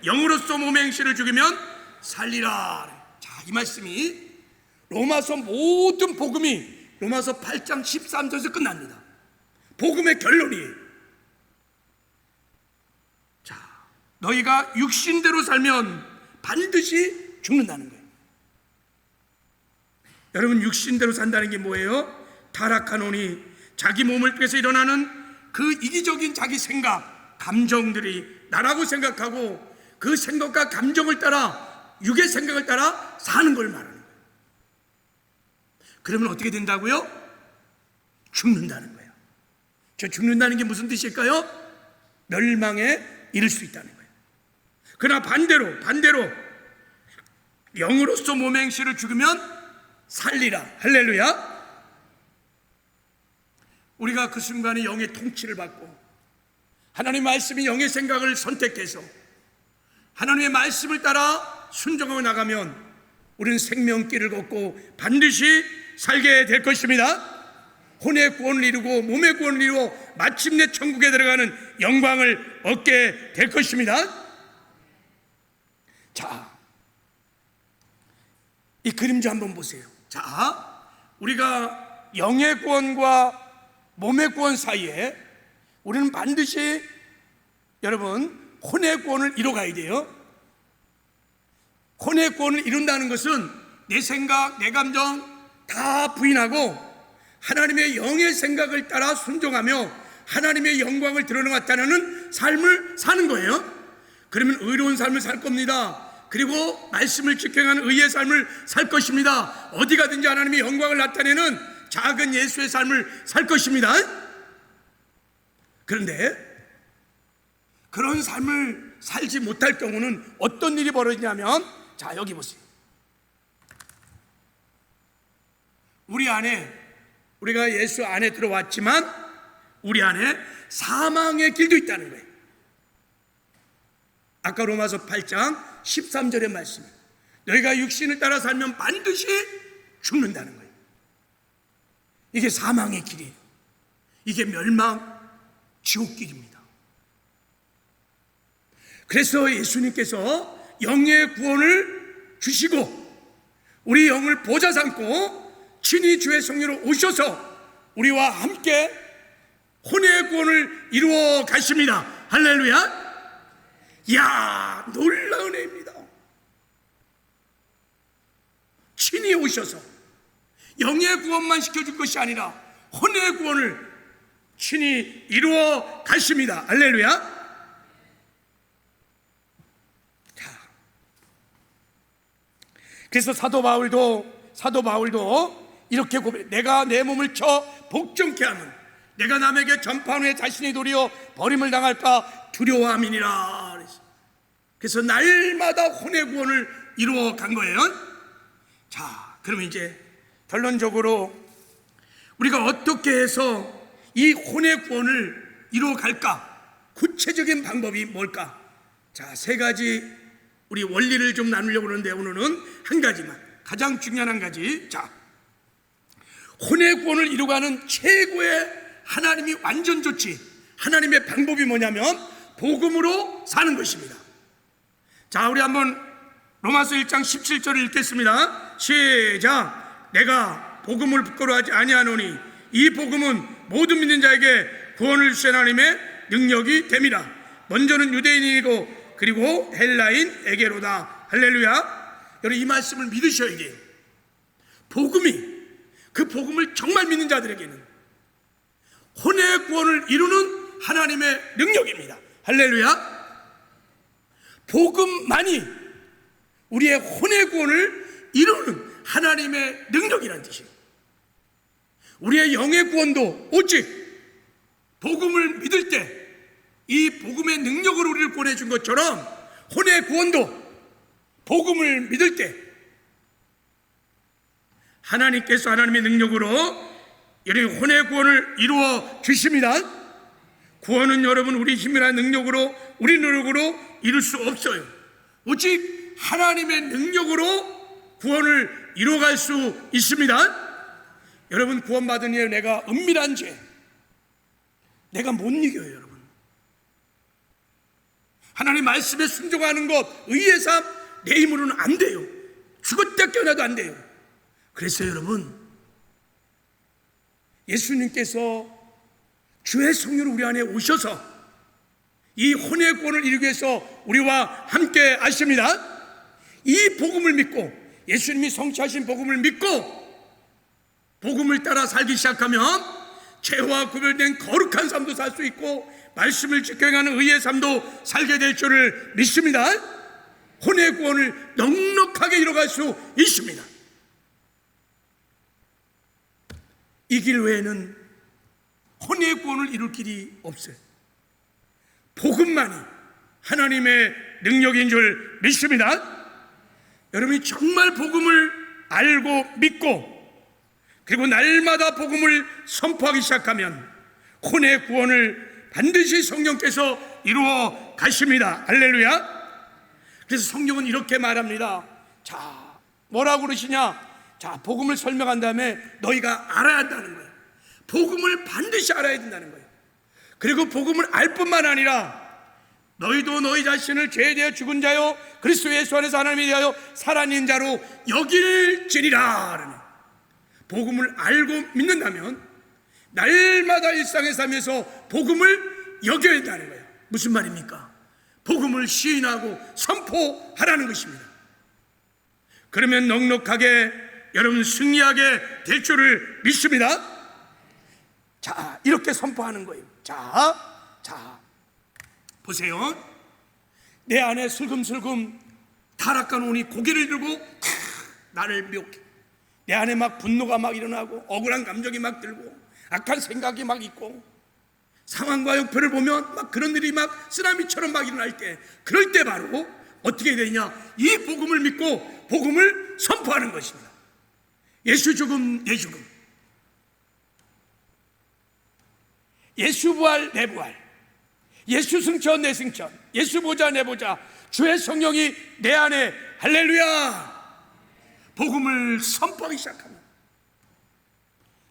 영으로서 몸의 행실을 죽이면 살리라. 이 말씀이 로마서 모든 복음이 로마서 8장 13절에서 끝납니다. 복음의 결론이에요. 너희가 육신대로 살면 반드시 죽는다는 거예요. 여러분, 육신대로 산다는 게 뭐예요? 타락하노니 자기 몸을 통해서 일어나는 그 이기적인 자기 생각, 감정들이 나라고 생각하고 그 생각과 감정을 따라 육의 생각을 따라 사는 걸 말하는 거예요. 그러면 어떻게 된다고요? 죽는다는 거예요. 저 죽는다는 게 무슨 뜻일까요? 멸망에 이를 수 있다는 거예요. 그러나 반대로 영으로서 몸의 행실을 죽으면 살리라. 할렐루야. 우리가 그 순간에 영의 통치를 받고 하나님의 말씀이 영의 생각을 선택해서 하나님의 말씀을 따라 순종하고 나가면 우리는 생명길을 걷고 반드시 살게 될 것입니다. 혼의 구원을 이루고 몸의 구원을 이루어 마침내 천국에 들어가는 영광을 얻게 될 것입니다. 자, 이 그림 좀 한번 보세요. 자, 우리가 영의 구원과 몸의 구원 사이에 우리는 반드시 여러분 혼의 구원을 이뤄가야 돼요. 혼의 구원을 이룬다는 것은 내 생각, 내 감정 다 부인하고 하나님의 영의 생각을 따라 순종하며 하나님의 영광을 드러나타내는 삶을 사는 거예요. 그러면 의로운 삶을 살 겁니다. 그리고 말씀을 지켜가는 의의 삶을 살 것입니다. 어디 가든지 하나님의 영광을 나타내는 작은 예수의 삶을 살 것입니다. 그런데 그런 삶을 살지 못할 경우는 어떤 일이 벌어지냐면, 자, 여기 보세요. 우리 안에, 우리가 예수 안에 들어왔지만 우리 안에 사망의 길도 있다는 거예요. 아까 로마서 8장 13절의 말씀, 너희가 육신을 따라 살면 반드시 죽는다는 거예요. 이게 사망의 길이에요. 이게 멸망, 지옥길입니다. 그래서 예수님께서 영의 구원을 주시고 우리 영을 보좌 삼고 친히 주의 성령으로 오셔서 우리와 함께 혼의 구원을 이루어 가십니다. 할렐루야. 이야, 놀라운 은혜입니다. 친히 오셔서 영의 구원만 시켜줄 것이 아니라 혼의 구원을 친히 이루어 가십니다. 할렐루야. 자, 그래서 사도 바울도 이렇게 고백해. 내가 내 몸을 쳐 복종케 하면 내가 남에게 전파한 후에 자신이 도리어 버림을 당할까 두려워함이니라. 그래서 날마다 혼의 구원을 이루어 간 거예요. 자, 그러면 이제 결론적으로 우리가 어떻게 해서 이 혼의 구원을 이루어 갈까? 구체적인 방법이 뭘까? 자, 세 가지 우리 원리를 좀 나누려고 하는데 오늘은 한 가지만, 가장 중요한 한 가지. 자, 혼의 구원을 이루어가는 최고의 하나님이 완전 좋지 하나님의 방법이 뭐냐면 복음으로 사는 것입니다. 자, 우리 한번 로마서 1장 17절을 읽겠습니다. 시작. 내가 복음을 부끄러워하지 아니하노니 이 복음은 모든 믿는 자에게 구원을 주신 하나님의 능력이 됨이라. 먼저는 유대인이고 그리고 헬라인에게로다. 할렐루야. 여러분, 이 말씀을 믿으셔야 돼요. 그 복음을 정말 믿는 자들에게는 혼의 구원을 이루는 하나님의 능력입니다. 할렐루야. 복음만이 우리의 혼의 구원을 이루는 하나님의 능력이라는 뜻이에요. 우리의 영의 구원도 오직 복음을 믿을 때 이 복음의 능력으로 우리를 구원해준 것처럼 혼의 구원도 복음을 믿을 때 하나님께서 하나님의 능력으로 여러분 혼의 구원을 이루어 주십니다. 구원은 여러분 우리 힘이나 능력으로, 우리 노력으로 이룰 수 없어요. 오직 하나님의 능력으로 구원을 이루어갈 수 있습니다. 여러분, 구원받은 이후에 내가 은밀한 죄 내가 못 이겨요. 여러분, 하나님 말씀에 순종하는 것, 의의 삶, 내 힘으로는 안 돼요. 죽었다 깨어나도 안 돼요. 그래서 여러분, 예수님께서 주의 성령으로 우리 안에 오셔서 이 혼의 구원을 이루기 위해서 우리와 함께 하십니다. 이 복음을 믿고, 예수님이 성취하신 복음을 믿고 복음을 따라 살기 시작하면 죄와 구별된 거룩한 삶도 살 수 있고 말씀을 지켜 행하는 의의 삶도 살게 될 줄을 믿습니다. 혼의 구원을 넉넉하게 이뤄갈 수 있습니다. 이 길 외에는 혼의 구원을 이룰 길이 없어요. 복음만이 하나님의 능력인 줄 믿습니다. 여러분이 정말 복음을 알고 믿고 그리고 날마다 복음을 선포하기 시작하면 혼의 구원을 반드시 성령께서 이루어 가십니다. 할렐루야. 그래서 성경은 이렇게 말합니다. 자, 뭐라고 그러시냐? 자, 복음을 설명한 다음에 너희가 알아야 한다는 거예요. 복음을 반드시 알아야 된다는 거예요. 그리고 복음을 알 뿐만 아니라 너희도 너희 자신을 죄에 대하여 죽은 자요 그리스도 예수 안에서 하나님에 대하여 살아있는 자로 여길지니라. 복음을 알고 믿는다면 날마다 일상에 살면서 복음을 여겨야 한다는 거예요. 무슨 말입니까? 복음을 시인하고 선포하라는 것입니다. 그러면 넉넉하게 여러분 승리하게 될 줄을 믿습니다. 자, 이렇게 선포하는 거예요. 자, 보세요. 내 안에 슬금슬금 타락한 혼이 고개를 들고 나를 미혹해. 내 안에 막 분노가 막 일어나고 억울한 감정이 막 들고 악한 생각이 막 있고 상황과 형편을 보면 막 그런 일이 막 쓰나미처럼 막 일어날 때, 그럴 때 바로 어떻게 되냐? 이 복음을 믿고 복음을 선포하는 것입니다. 예수 죽음 내 죽음, 예수 부활 내 부활, 예수 승천 내 승천, 예수 보좌 내 보좌, 주의 성령이 내 안에, 할렐루야. 복음을 선포하기 시작하면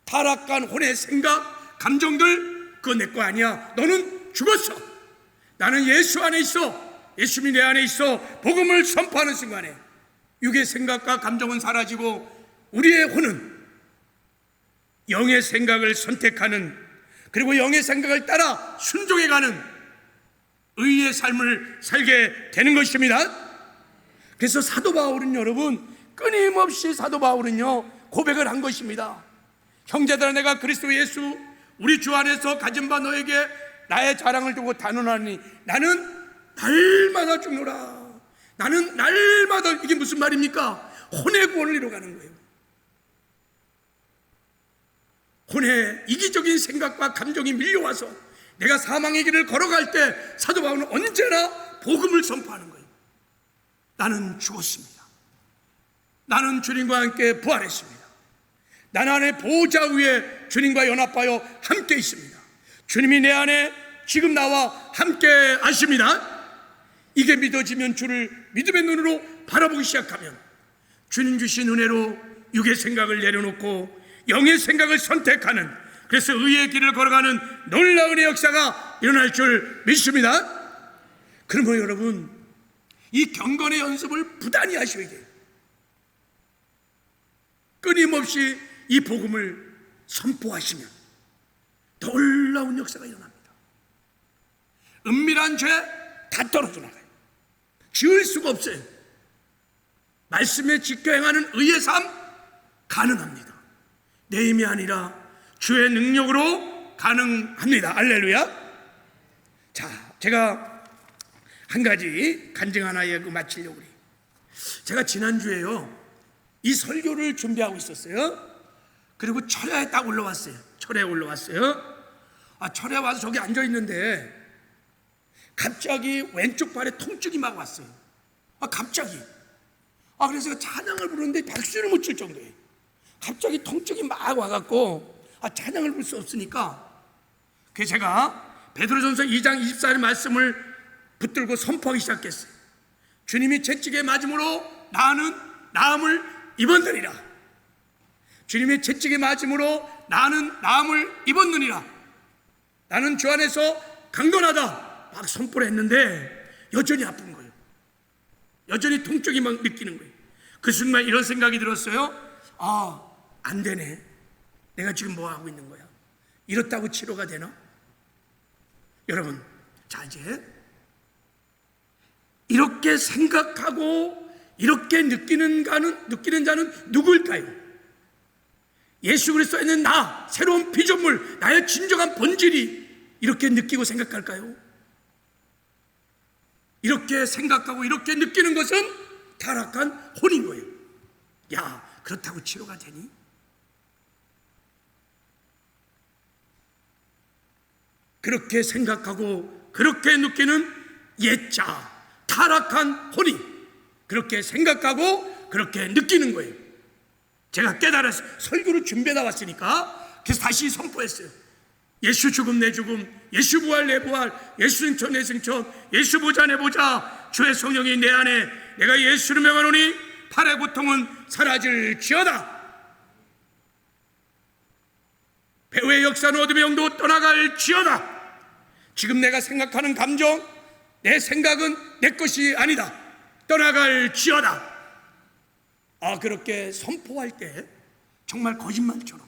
타락한 혼의 생각, 감정들, 그거 내 거 아니야. 너는 죽었어. 나는 예수 안에 있어. 예수님이 내 안에 있어. 복음을 선포하는 순간에 육의 생각과 감정은 사라지고 우리의 혼은 영의 생각을 선택하는, 그리고 영의 생각을 따라 순종해가는 의의 삶을 살게 되는 것입니다. 그래서 사도 바울은 여러분, 끊임없이 사도 바울은요 고백을 한 것입니다. 형제들아, 내가 그리스도 예수 우리 주 안에서 가진 바 너에게 나의 자랑을 두고 단언하니 나는 날마다 죽노라. 나는 날마다, 이게 무슨 말입니까? 혼의 구원을 이뤄가는 거예요. 혼의 이기적인 생각과 감정이 밀려와서 내가 사망의 길을 걸어갈 때 사도 바울은 언제나 복음을 선포하는 거예요. 나는 죽었습니다. 나는 주님과 함께 부활했습니다. 나는 안에 보호자 위에 주님과 연합하여 함께 있습니다. 주님이 내 안에 지금 나와 함께 하십니다. 이게 믿어지면 주를 믿음의 눈으로 바라보기 시작하면 주님 주신 은혜로 육의 생각을 내려놓고 영의 생각을 선택하는, 그래서 의의 길을 걸어가는 놀라운 역사가 일어날 줄 믿습니다. 그러면 여러분, 이 경건의 연습을 부단히 하셔야 돼요. 끊임없이 이 복음을 선포하시면 놀라운 역사가 일어납니다. 은밀한 죄 다 떨어져 나가요. 지을 수가 없어요. 말씀에 지켜 행하는 의의 삶 가능합니다. 내 힘이 아니라 주의 능력으로 가능합니다. 할렐루야. 자, 제가 한 가지 간증 하나 마치려고 그래요. 제가 지난주에요 이 설교를 준비하고 있었어요. 그리고 철야에 딱 올라왔어요. 철야에 올라왔어요. 철야에 와서 저기 앉아있는데 갑자기 왼쪽 발에 통증이 막 왔어요. 갑자기. 그래서 찬양을 부르는데 박수를 못 칠 정도예요. 갑자기 통증이 막 와갖고 찬양을 부를 수 없으니까, 그래서 제가 베드로전서 2장 24절 말씀을 붙들고 선포하기 시작했어요. 주님이 채찍에 맞음으로 나는 나음을 입었느니라. 주님의 채찍에 맞음으로 나는 나음을 입었느니라. 나는 주 안에서 강건하다 막 선포를 했는데 여전히 아픈 거예요. 여전히 통증이 막 느끼는 거예요. 그 순간 이런 생각이 들었어요. 안 되네. 내가 지금 뭐 하고 있는 거야? 이렇다고 치료가 되나? 여러분, 자, 이제 이렇게 생각하고 이렇게 느끼는 자는 누굴까요? 예수 그리스도에 있는 나, 새로운 피조물, 나의 진정한 본질이 이렇게 느끼고 생각할까요? 이렇게 생각하고 이렇게 느끼는 것은 타락한 혼인 거예요. 야, 그렇다고 치료가 되니? 그렇게 생각하고 그렇게 느끼는 옛자, 타락한 혼인, 그렇게 생각하고 그렇게 느끼는 거예요. 제가 깨달았어요. 설교를 준비해 나왔으니까 그래서 다시 선포했어요. 예수 죽음 내 죽음, 예수 부활 내 부활, 예수 승천 내 승천, 예수 보자 내 보자, 주의 성령이 내 안에, 내가 예수를 명하노니 팔의 고통은 사라질지어다. 배후의 역사는 어둠의 영도 떠나갈지어다. 지금 내가 생각하는 감정, 내 생각은 내 것이 아니다. 떠나갈지어다. 그렇게 선포할 때 정말 거짓말처럼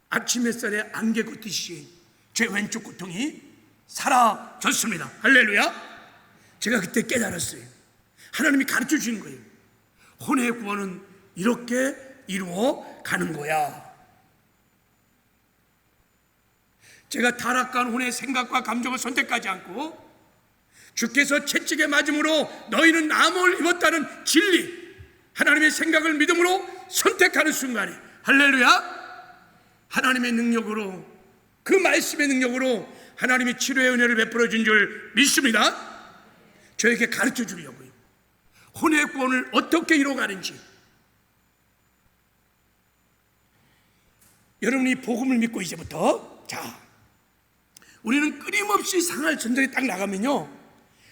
아침 햇살에 안개 걷듯이 제 왼쪽 고통이 사라졌습니다. 할렐루야. 제가 그때 깨달았어요. 하나님이 가르쳐 주는 거예요. 혼의 구원은 이렇게 이루어가는 거야. 제가 타락한 혼의 생각과 감정을 선택하지 않고 주께서 채찍에 맞음으로 너희는 나무를 입었다는 진리, 하나님의 생각을 믿음으로 선택하는 순간에, 할렐루야, 하나님의 능력으로, 그 말씀의 능력으로 하나님이 치료의 은혜를 베풀어 준 줄 믿습니다. 저에게 가르쳐 주려고요. 혼의 구원을 어떻게 이루어가는지. 여러분이 복음을 믿고 이제부터, 우리는 끊임없이 상할 전쟁에 딱 나가면요,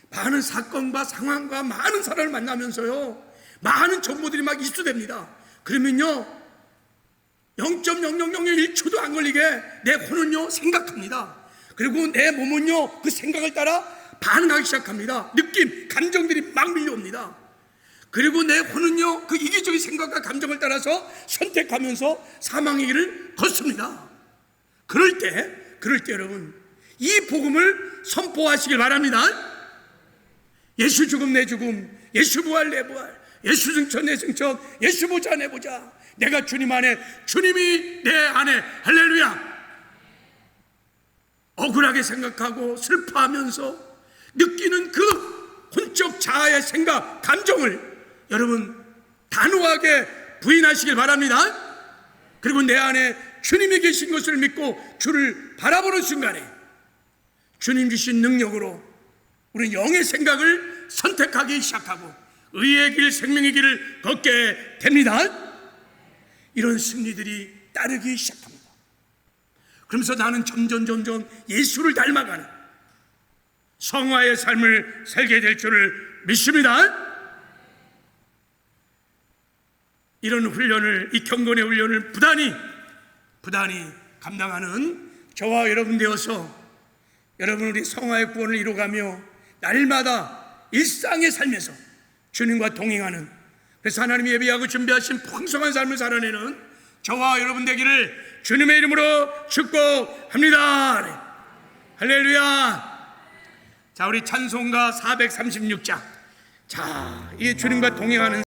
많은 사건과 상황과 많은 사람을 만나면서요, 많은 정보들이 막 입수됩니다. 그러면요 0.0001초도 안 걸리게 내 혼은요 생각합니다. 그리고 내 몸은요 그 생각을 따라 반응하기 시작합니다. 느낌, 감정들이 막 밀려옵니다. 그리고 내 혼은요 그 이기적인 생각과 감정을 따라서 선택하면서 사망의 길을 걷습니다. 그럴 때 여러분, 이 복음을 선포하시길 바랍니다. 예수 죽음 내 죽음, 예수 부활 내 부활, 예수 승천 내 승천, 예수 보자 내 보자, 내가 주님 안에, 주님이 내 안에, 할렐루야. 억울하게 생각하고 슬퍼하면서 느끼는 그 혼적 자아의 생각, 감정을 여러분 단호하게 부인하시길 바랍니다. 그리고 내 안에 주님이 계신 것을 믿고 주를 바라보는 순간에 주님 주신 능력으로 우리는 영의 생각을 선택하기 시작하고 의의 길, 생명의 길을 걷게 됩니다. 이런 승리들이 따르기 시작합니다. 그러면서 나는 점점 예수를 닮아가는 성화의 삶을 살게 될 줄을 믿습니다. 이런 훈련을, 이 경건의 훈련을 부단히 감당하는 저와 여러분 되어서 여러분, 우리 성화의 구원을 이루어가며 날마다 일상의 삶에서 주님과 동행하는, 그래서 하나님이 예비하고 준비하신 풍성한 삶을 살아내는 저와 여러분 되기를 주님의 이름으로 축복합니다. 할렐루야. 자, 우리 찬송가 436장. 자, 이 주님과 동행하는